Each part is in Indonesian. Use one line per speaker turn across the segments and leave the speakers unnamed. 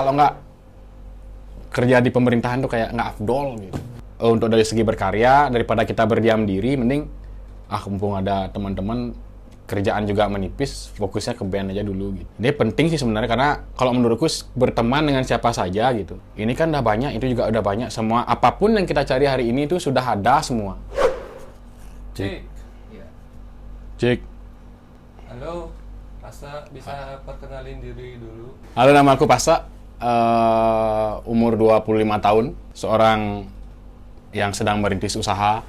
kalau nggak kerja di pemerintahan tuh kayak nggak afdol gitu. Untuk dari segi berkarya, daripada kita berdiam diri, mending mumpung ada teman-teman, kerjaan juga menipis, fokusnya ke band aja dulu gitu. Ini penting sih sebenarnya, karena kalau menurutku berteman dengan siapa saja gitu. Ini kan udah banyak, itu juga udah banyak. Semua apapun yang kita cari hari ini itu sudah ada semua.
Cik.
Cik.
Halo, Pasa, bisa perkenalin diri dulu?
Halo, nama aku Pasa. Umur 25 tahun. Seorang yang sedang merintis usaha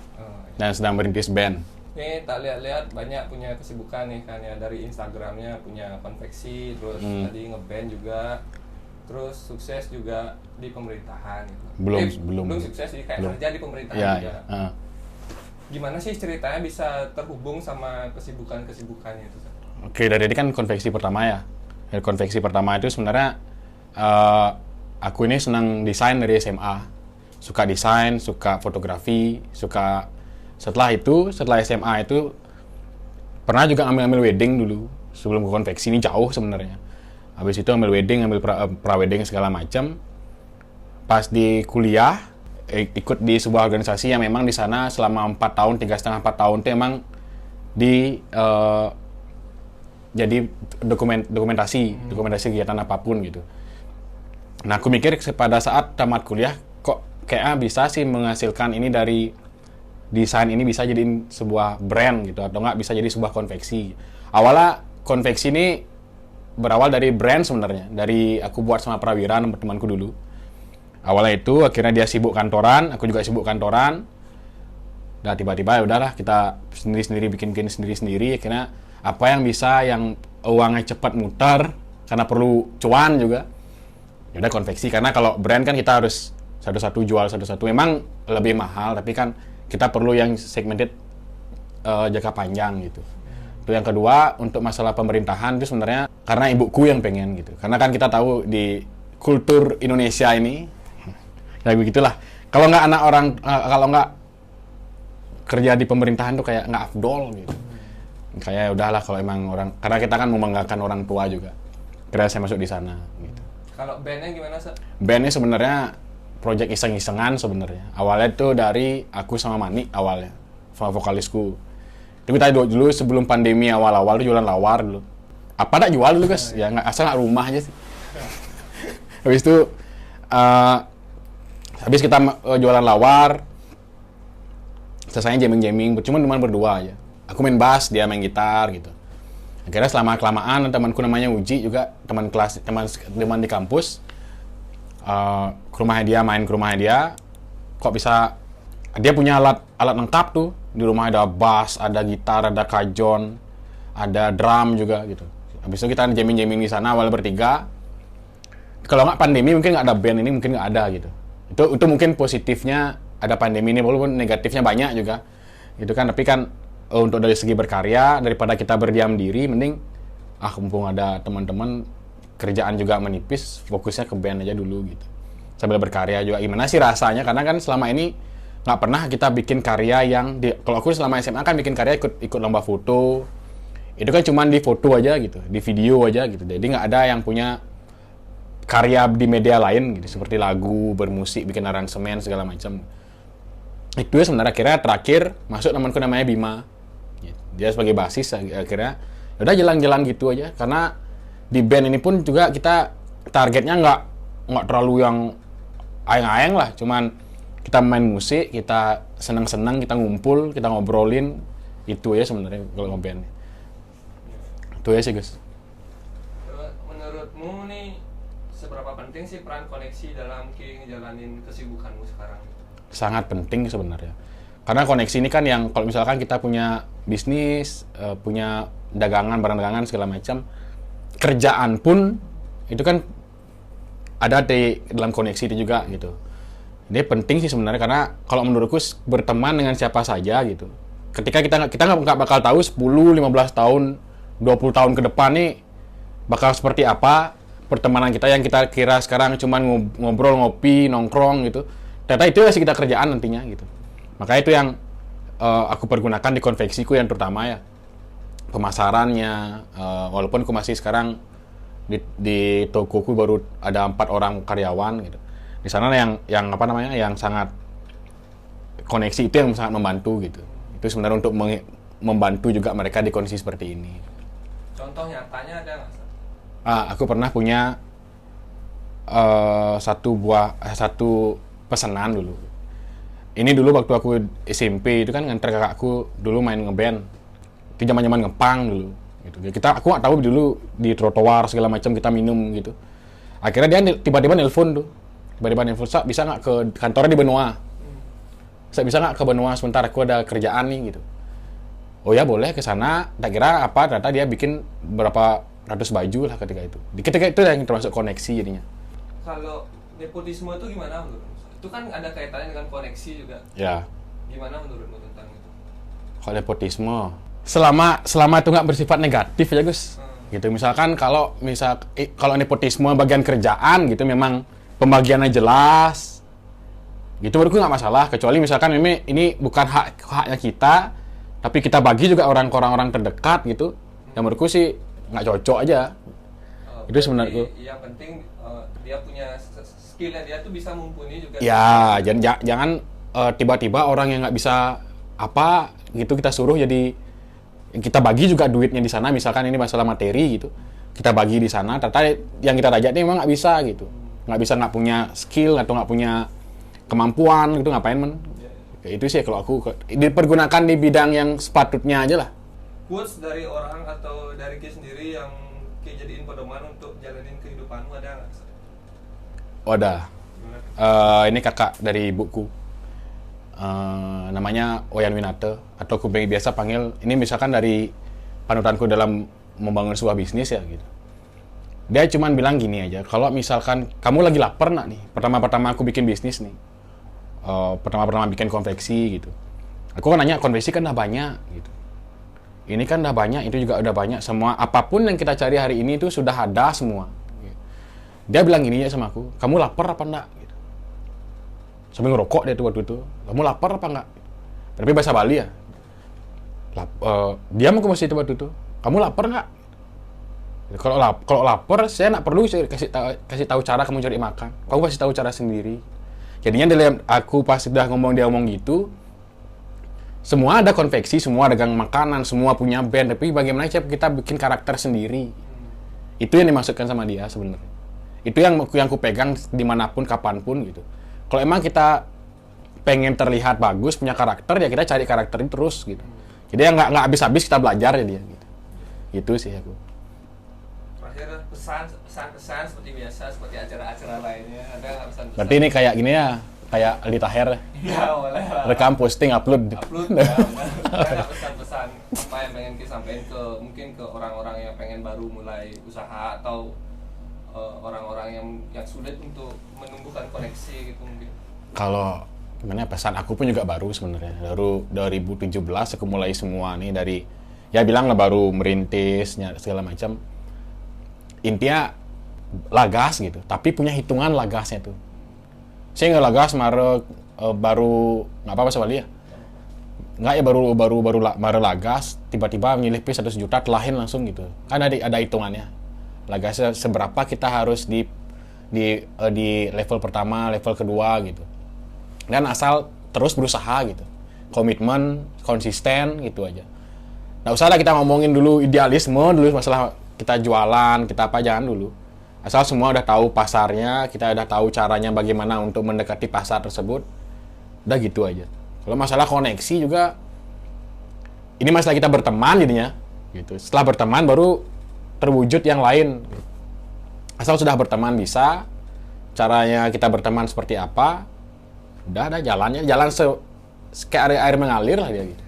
dan sedang merintis band.
Nih, tak lihat-lihat banyak punya kesibukan nih kan ya. Dari Instagramnya punya konveksi, terus tadi ngeband juga, terus sukses juga di pemerintahan gitu. Belum sukses sih, kayak kerja di pemerintahan juga. Gimana sih ceritanya bisa terhubung sama kesibukannya itu?
Oke, dari ini kan konveksi pertama ya. Dari konveksi pertama itu sebenarnya aku ini senang desain dari SMA. Suka desain, suka fotografi, setelah SMA itu pernah juga ambil wedding dulu sebelum ke konveksi. Ini jauh sebenarnya. Habis itu ambil wedding, ambil pra-wedding segala macam. Pas di kuliah ikut di sebuah organisasi yang memang di sana selama 4 tahun, 3,5-4 tahun itu emang jadi dokumentasi kegiatan apapun gitu. Nah, aku mikir pada saat tamat kuliah kok kayaknya bisa sih menghasilkan ini dari desain ini bisa jadiin sebuah brand gitu, atau nggak bisa jadi sebuah konveksi. Awalnya konveksi ini berawal dari brand sebenarnya, dari aku buat sama Prawira, temanku dulu. Awalnya itu, akhirnya dia sibuk kantoran, aku juga sibuk kantoran. Nah, tiba-tiba ya udahlah kita sendiri-sendiri bikin sendiri-sendiri. Akhirnya apa yang bisa, yang uangnya cepat mutar karena perlu cuan juga. Ya udah konveksi, karena kalau brand kan kita harus satu-satu jual satu-satu. Memang lebih mahal, tapi kan kita perlu yang segmented jangka panjang gitu. Itu yang kedua, untuk masalah pemerintahan itu sebenarnya karena ibuku yang pengen gitu. Karena kan kita tahu di kultur Indonesia ini ya begitulah. Kalau nggak anak orang, kalau nggak kerja di pemerintahan tuh kayak nggak afdol gitu. Kayak udahlah kalau emang orang, karena kita kan membanggakan orang tua juga. Kira saya masuk di sana gitu.
Kalau bandnya gimana, Sa?
Bandnya sebenarnya project iseng-isengan sebenarnya. Awalnya tuh dari aku sama Mani awalnya, sama vokalisku. Itu kita dulu sebelum pandemi awal-awal tuh jualan lawar dulu. Apa tak jual dulu guys? Ya nggak, asal nggak rumah aja sih. Habis itu habis kita jualan lawar, selesainya jamming-jamming, cuma berdua aja. Aku main bass, dia main gitar gitu. Akhirnya selama kelamaan temanku namanya Uji juga, teman di kampus. Ke rumahnya dia, main ke rumahnya dia, kok bisa, dia punya alat lengkap tuh. Di rumah ada bass, ada gitar, ada kajon, ada drum juga gitu. Habis itu kita jamming di sana awal bertiga. Kalau nggak pandemi mungkin nggak ada band ini, mungkin nggak ada gitu. Itu mungkin positifnya ada pandemi ini, walaupun negatifnya banyak juga gitu kan. Tapi kan untuk dari segi berkarya, daripada kita berdiam diri, mending mumpung ada teman-teman, kerjaan juga menipis, fokusnya ke band aja dulu gitu. Sambil berkarya juga. Gimana sih rasanya? Karena kan selama ini nggak pernah kita bikin karya yang kalau aku selama SMA kan bikin karya ikut lomba foto. Itu kan cuma di foto aja gitu, di video aja gitu. Jadi nggak ada yang punya karya di media lain gitu, seperti lagu, bermusik, bikin aransemen segala macam. Itu ya sebenarnya. Akhirnya terakhir masuk temanku namanya Bima. Dia sebagai basis, akhirnya udah jalan-jalan gitu aja. Karena di band ini pun juga kita targetnya nggak terlalu yang aeng-aeng lah, cuman kita main musik, kita senang-senang, kita ngumpul, kita ngobrolin, itu ya sebenarnya kalau ngeband. Itu ya sih guys.
Menurutmu nih, seberapa penting sih peran koneksi dalam ngejalanin kesibukanmu sekarang?
Sangat penting sebenarnya. Karena koneksi ini kan yang kalau misalkan kita punya bisnis, punya dagangan, barang dagangan segala macam, kerjaan pun itu kan ada di dalam koneksi itu juga gitu. Ini penting sih sebenarnya, karena kalau menurutku berteman dengan siapa saja gitu. Ketika kita nggak bakal tahu 10, 15 tahun, 20 tahun ke depan nih bakal seperti apa pertemanan kita yang kita kira sekarang cuman ngobrol, ngopi, nongkrong gitu. Ternyata itu sih kita kerjaan nantinya gitu. Makanya itu yang aku pergunakan di konveksiku yang terutama ya. Pemasarannya, walaupun aku masih sekarang di tokoku baru ada 4 orang karyawan gitu. Di sana yang apa namanya, yang sangat koneksi itu yang sangat membantu gitu. Itu sebenarnya untuk membantu juga mereka di kondisi seperti ini.
Contoh nyatanya ada nggak?
Aku pernah punya satu pesanan dulu. Ini dulu waktu aku SMP itu kan nganter kakakku dulu main ngeband. Itu zaman-zaman ngepang dulu. Gitu. Aku nggak tahu dulu di trotoar segala macam kita minum gitu. Akhirnya dia tiba-tiba nelpon tuh. Tiba-tiba nelpon, "Sak, bisa nggak ke kantornya di Benua? Sak, bisa nggak ke Benua sebentar, aku ada kerjaan nih," gitu. Oh ya boleh ke sana. Tak kira apa, ternyata dia bikin berapa ratus baju lah ketika itu. Ketika itu yang termasuk koneksi jadinya.
Kalau nepotisme itu gimana menurut? Itu kan ada kaitannya dengan koneksi juga.
Ya.
Gimana menurutmu tentang itu?
Kalau nepotisme, selama itu nggak bersifat negatif ya Gus. Gitu. Misalkan kalau nepotisme bagian kerjaan gitu memang pembagiannya jelas. Gitu menurutku nggak masalah. Kecuali misalkan ini bukan haknya kita, tapi kita bagi juga orang-orang terdekat gitu. Yang menurutku sih nggak cocok aja. Itu sebenarnya.
Yang penting dia punya skillnya, dia tuh bisa mumpuni juga.
Ya, jangan tiba-tiba orang yang nggak bisa apa gitu kita suruh jadi kita bagi juga duitnya di sana. Misalkan ini masalah materi gitu, kita bagi di sana. Ternyata yang kita rajak ini memang nggak bisa gitu, nggak punya skill atau nggak punya kemampuan gitu, ngapain men? Kayak itu sih kalau aku dipergunakan di bidang yang sepatutnya aja lah.
Quotes dari orang atau dari Ki sendiri yang Ki jadiin pedoman untuk jalanin kehidupanmu ada nggak?
Oh, ada. Ini kakak dari ibuku. Namanya Oyan Winata, atau aku biasa panggil, ini misalkan dari panutanku dalam membangun sebuah bisnis ya gitu. Dia cuman bilang gini aja, kalau misalkan kamu lagi lapar nak nih, pertama-pertama aku bikin bisnis nih, pertama-pertama bikin konveksi gitu. Aku kan nanya, konveksi kan udah banyak gitu. Ini kan udah banyak, itu juga udah banyak, semua apapun yang kita cari hari ini itu sudah ada semua. Dia bilang gini ya sama aku, kamu lapar apa enggak? Gitu. Sambil ngerokok dia tuh waktu itu, kamu lapar apa enggak? Tapi bahasa Bali ya. Diam aku masih itu waktu itu, kamu lapar enggak? Kalau lapar, saya nggak perlu kasih tahu cara kamu cari makan. Kamu kasih tahu cara sendiri. Jadinya aku pas udah dia ngomong gitu, semua ada konveksi, semua dagang makanan, semua punya band, tapi bagaimana kita bikin karakter sendiri. Itu yang dimaksudkan sama dia sebenarnya. Itu yang ku pegang dimanapun, kapanpun gitu. Kalau emang kita pengen terlihat bagus, punya karakter, ya kita cari karakter itu terus gitu. Jadi ya nggak habis-habis kita belajar ya dia gitu. Itu sih aku.
Terakhir pesan-pesan seperti biasa, seperti acara-acara lainnya, ada nggak pesan-pesan?
Berarti ini kayak gini ya, kayak Aldi Taher.
Ya boleh lah.
Rekam, posting, upload.
Ya, ada pesan-pesan apa yang pengen Ki sampaikan mungkin ke orang-orang yang pengen baru mulai usaha atau orang-orang yang sulit untuk menumbuhkan koneksi gitu mungkin.
Kalau gimana pesan aku pun juga baru sebenarnya. Baru 2017 aku mulai semua nih dari ya bilang lah baru merintis segala macam. Intinya lagas gitu, tapi punya hitungan lagasnya tuh. Saya nggak lagas baru nggak apa-apa sebali ya. Nggak ya baru lagas tiba-tiba milih P 100 juta telahin langsung gitu. Kan ada hitungannya. Lagasnya seberapa kita harus di level pertama, level kedua gitu. Dan asal terus berusaha gitu. Komitmen, konsisten gitu aja. Nggak usah lah kita ngomongin dulu idealisme dulu masalah kita jualan, kita apa jangan dulu. Asal semua udah tahu pasarnya, kita udah tahu caranya bagaimana untuk mendekati pasar tersebut. Udah gitu aja. Kalau masalah koneksi juga ini masalah kita berteman jadinya gitu. Setelah berteman baru terwujud yang lain. Asal sudah berteman bisa, caranya kita berteman seperti apa, udah ada jalannya, jalan kayak air mengalir lah dia gitu.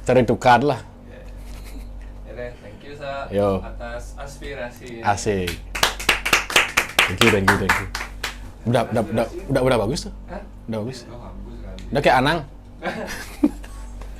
Cari tukar lah.
Thank you Sa atas aspirasi.
Asik. Thank you. Udah bagus tuh.
Hah?
Udah bagus.
Oh, bagus kan.
Udah kayak Anang.